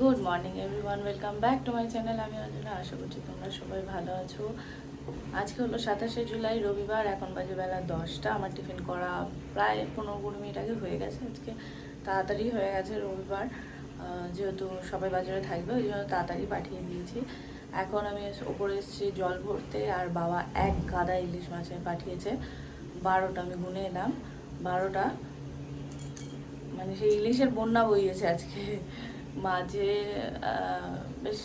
Good morning everyone, welcome back to my channel. আমি অঞ্জনা, আশা করছি তোমরা সবাই ভালো আছো। আজকে হলো 27শে জুলাই, রবিবার। এখন বাজে বেলা 10টা। আমার টিফিন করা প্রায় 15-20 মিনিট আগে হয়ে গেছে। আজকে তাড়াতাড়ি হয়ে গেছে, রবিবার যেহেতু সবাই বাজারে থাকবে, ওই জন্য তাড়াতাড়ি পাঠিয়ে দিয়েছি। এখন আমি ওপরে এসেছি জল ভরতে, আর বাবা এক গাদা ইলিশ মাছে পাঠিয়েছে। 12টা, আমি গুনে এলাম 12টা। মানে সেই ইলিশের বন্যা বইয়েছে আজকে। মাঝে বেশ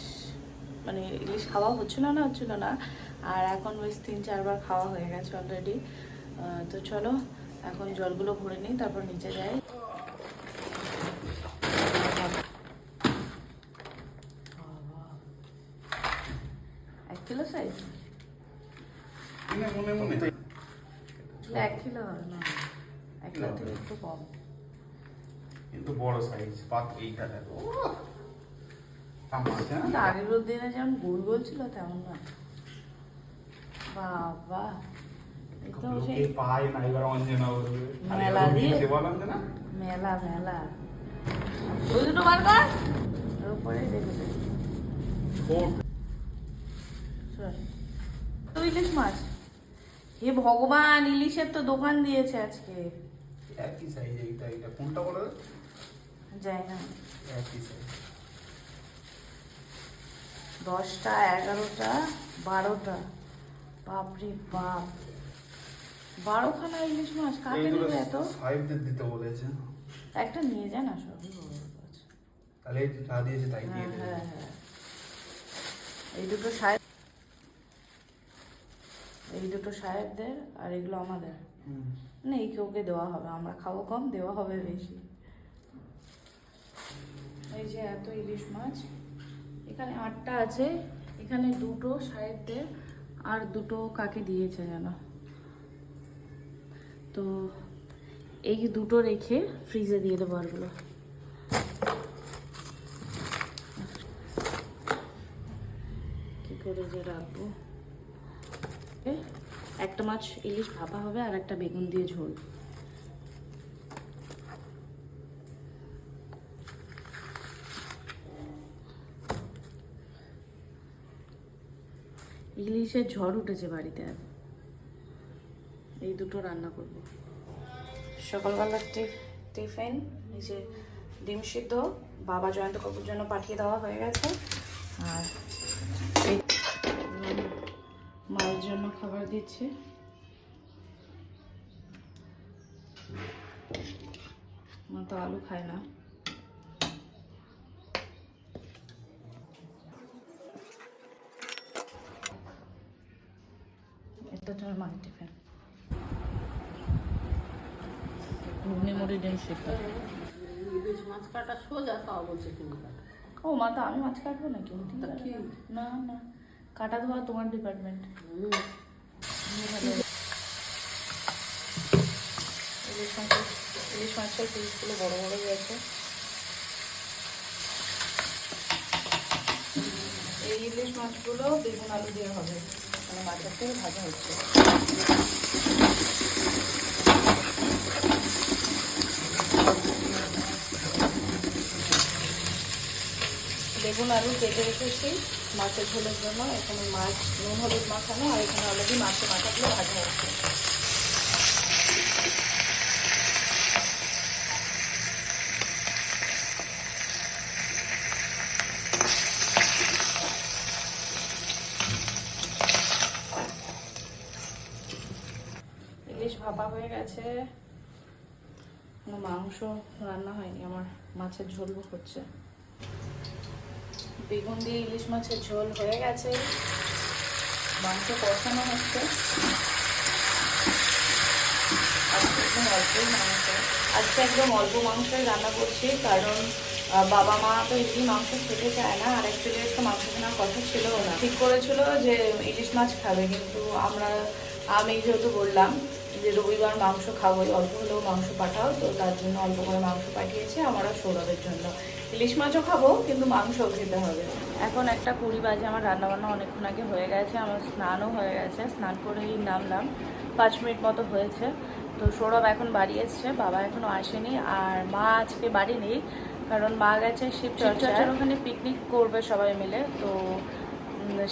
মানে ইলিশ খাওয়া হচ্ছিল না, আর এখন বেশ 3-4 বার খাওয়া হয়ে গেছে অলরেডি। তো চলো এখন জলগুলো ভরে নিই, তারপর নিচে যাই। 1 কিলো সাইজ, 1 কিলো না, 1 কিলো থেকে একটু কম, কিন্তু বড় সাইজ পাত। এইটা দেখো, আগের দিনে যেমন গোল গোল ছিল তেমন না। বাবা, মেলা দিয়ে মেলা মেলা ওই দুটো বার কর, ওর উপরে রেখে দে। তো ইলিশ মাছ, হে ভগবান, ইলিশের তো দোকান দিয়েছে আজকে। একই সাইজ। এইটা কোনটা বলো যাই না, একই সাইজ। 10টা, 11টা, 12টা। বাপরে বাপ, 12খানা ইলিশ মাছ কাকে দেবে এত? সাহেবদের দিতে বলেছে। একটা নিয়ে যা না, সবই বড় আছে। তাহলে যা দিয়েছে তাই দিয়ে দেবে। হ্যাঁ হ্যাঁ, এই দুটো সাহেব, এই দুটো সাহেবদের, আর এগুলো আমাদের। না, এই ওকে দেওয়া হবে, আমরা খাবো কম, দেওয়া হবে বেশি। এই যে এত ইলিশ মাছ, এখানে 8টা আছে, এখানে দুটো সাহেবদের আর দুটো কাকে দিয়েছে যেন। তো এই দুটো রেখে ফ্রিজে দিয়ে দেবো আরগুলো। কি করে যে রাখবো, একটা মাছ ইলিশ ভাপা হবে আর একটা বেগুন দিয়ে ঝোল। ইলিশের ঝড় উঠেছে বাড়িতে, আর এই দুটো রান্না করব। সকালবেলার টিফিন, এই যে ডিম সিদ্ধ বাবা জয়ন্ত কাকুর জন্য পাঠিয়ে দেওয়া হয়ে গেছে, আর এই মায়ের জন্য খাবার দিচ্ছে। মা তো আলু খায় না। এটা তোমার মায়ের টিফিন, ঘুগনি মুড়ি ডিম সিদ্ধ। মাছ কাটা সোজা, তাও বলছে তুমি কাটা। ও মা, তো আমি মাছ কাটবো নাকি? না না, কাটা ধোয়া তোমার ডিপার্টমেন্ট। ইলিশ মাছের পিসগুলো বড় বড় হয়েছে। এই ইলিশ মাছগুলো বেগুন আলু দিয়ে হবে, মানে মাছের থেকে ভাজা হচ্ছে। বেগুন আলু কেটে রেখেছি মাছের ঝোলের জন্য। এখানে মাছ নুন হলুদ মাখানো, আর এখানে অলরেডি মাছের মাথাগুলো ভাজা হচ্ছে। ইলিশ ভাপা হয়ে গেছে, মাংস রান্না হয়নি, আমার মাছের ঝোল হচ্ছে। বেগুন দিয়ে ইলিশ মাছের ঝোল হয়ে গেছে, মাংস কষানো হচ্ছে। আজকে একদম অল্প মাংসই রান্না করছি, কারণ বাবা মা তো ইলিশ মাংস খেতে চায় না, আর অ্যাকচুয়ালি আজকে মাংস কেনার কথা ছিল না। ঠিক করেছিল যে ইলিশ মাছ খাবে, কিন্তু আমি যেহেতু বললাম যে রবিবার মাংস খাবো, অল্প হলেও মাংস পাঠাও, তো তার জন্য অল্প করে মাংস পাঠিয়েছে আমার আর সৌরভের জন্য। ইলিশ মাছও খাবো, কিন্তু মাংসও খেতে হবে। এখন 1:20 বাজে, আমার রান্নাবান্না অনেকক্ষণ আগে হয়ে গেছে, আমার স্নানও হয়ে গেছে। স্নান করেই নামলাম, 5 মিনিট মতো হয়েছে। তো সৌরভ এখন বাড়ি এসছে, বাবা এখনও আসেনি, আর মা আজকে বাড়ি নেই। কারণ মা গেছে শিবচর্চার ওখানে পিকনিক করবে সবাই মিলে। তো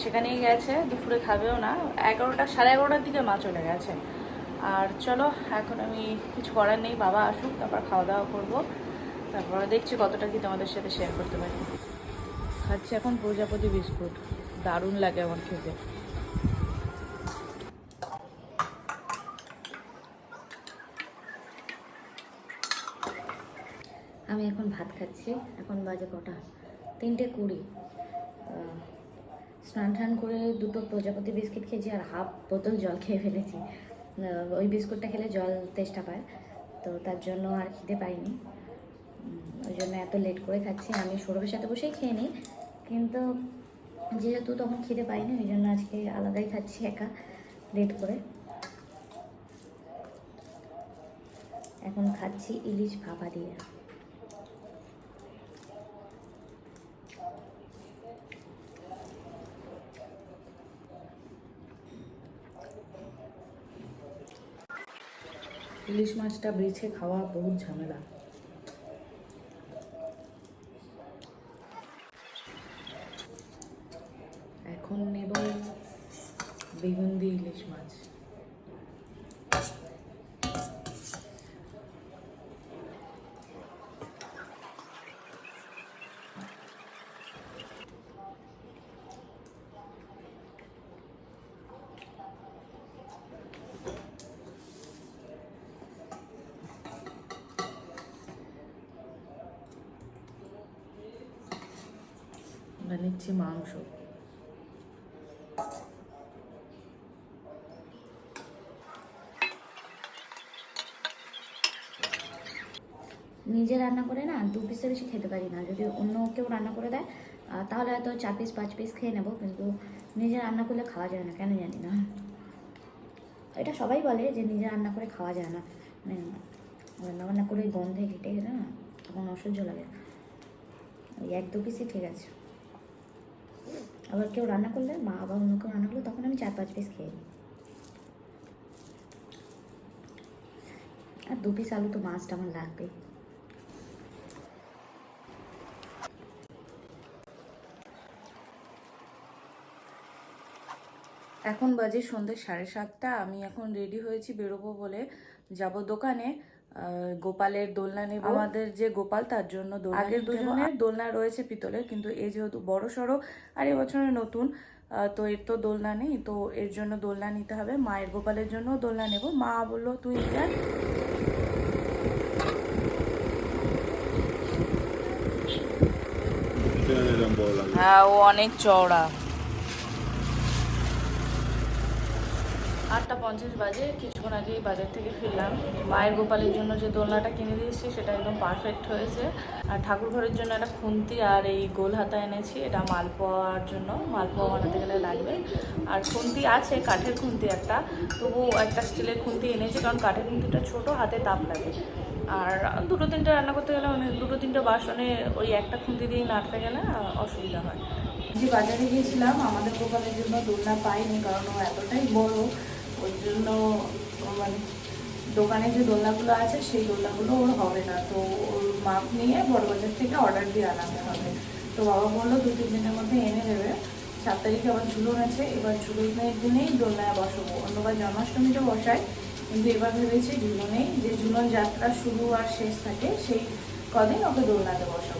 সেখানেই গেছে, দুপুরে খাবেও না, 11টা সাড়ে 11টার দিকে মা চলে গেছে। আর চলো এখন আমি কিছু করার নেই, বাবা আসুক তারপর খাওয়া দাওয়া করবো, তারপরে দেখছি কতটা কি তোমাদের সাথে শেয়ার করতে পারি। খাচ্ছি এখন প্রজাপতি বিস্কুট, দারুণ লাগে আমার খেতে। আমি এখন ভাত খাচ্ছি। এখন বাজে কটা, 3:20। স্নান টান করে 2টো প্রজাপতি বিস্কিট খেয়েছি আর হাফ বোতল জল খেয়ে ফেলেছি। ওই বিস্কুটটা খেলে জল তেষ্টা পায়, তো তার জন্য আর খিদে পাইনি, ওই জন্য এত লেট করে খাচ্ছি। আমি সৌরভের সাথে বসেই খেয়ে নিই, কিন্তু যেহেতু তখন খিদে পাইনি ওই জন্য আজকে আলাদাই খাচ্ছি একা লেট করে। এখন খাচ্ছি ইলিশ ভাপা দিয়ে। ইলিশ মাছটা বেছে খাওয়া বহুত ঝামেলা। এখন নেব বেগুন দিয়ে ইলিশ মাছ। বানিয়েছি মাংস। নিজে রান্না করে না 2 পিসের বেশি খেতে পারি না। যদি অন্য কেউ রান্না করে দেয় তাহলে হয়তো 4 পিস 5 পিস খেয়ে নেবো, কিন্তু নিজে রান্না করলে খাওয়া যায় না, কেন জানি না। এটা সবাই বলে যে নিজে রান্না করে খাওয়া যায় না, মানে রান্না বান্না করে গন্ধে ঘেটে গেলে না তখন অসহ্য লাগে। ওই 1-2 পিসই ঠিক আছে। আবার কেউ রান্না করলে, মা বা অন্য কেউ রান্না করলে, তখন আমি 4-5 পিস খেয়ে নিই। আর 2 পিস আলু তো মাছটা আমার লাগবে। এখন বাজে সন্ধ্যে 7:30। আমি এখন রেডি হয়েছি বেরোবো বলে, যাব দোকানে। গোপালের দোলনা নেব। আমাদের যে গোপাল তার জন্য আগের দুজনের দোলনা রয়েছে পিতলের, কিন্তু এই যেহেতু বড় সড়ো আর এবছরে নতুন, তো এর তো দোলনা নেই, তো এর জন্য দোলনা নিতে হবে। মায়ের গোপালের জন্য দোলনা নেব। মা বললো তুই যা। হ্যাঁ, ও অনেক চওড়া। 8:50 বাজে, কিছুক্ষণ আগেই বাজার থেকে ফিরলাম। মায়ের গোপালের জন্য যে দোলনাটা কিনে দিয়েছি সেটা একদম পারফেক্ট হয়েছে। আর ঠাকুর ঘরের জন্য একটা খুন্তি আর এই গোল হাতা এনেছি, এটা মালপোয়ার জন্য, মালপোয়া বানাতে গেলে লাগবে। আর খুন্তি আছে, কাঠের খুন্তি একটা, তবু একটা স্টিলের খুন্তি এনেছি, কারণ কাঠের খুন্তিটা ছোট, হাতে তাপ লাগে। আর 2-3টে রান্না করতে গেলে মানে 2-3টে বাসনে ওই একটা খুন্তি দিয়ে নাড়তে গেলে অসুবিধা হয়। যে বাজারে গিয়েছিলাম আমাদের গোপালের জন্য দোলনা পাইনি, কারণ ও এতটাই বড়, ওই জন্য মানে দোকানে যে দোলনাগুলো আছে সেই দোলনাগুলো ওর হবে না, তো ওর মাপ নিয়ে বড়বাজার থেকে অর্ডার দিয়ে আনাতে হবে। তো বাবা বললো 2-3 দিনের মধ্যে এনে দেবে। 7 তারিখে আবার ঝুলন আছে, এবার ঝুলনের দিনেই দোলনায় বসাবো। অন্যবার জন্মাষ্টমীতে বসাই, কিন্তু এবার ভেবেছি ঝুলনেই, যে ঝুলন যাত্রা শুরু আর শেষ থাকে সেই কদিন ওকে দোলনাতে বসাবো।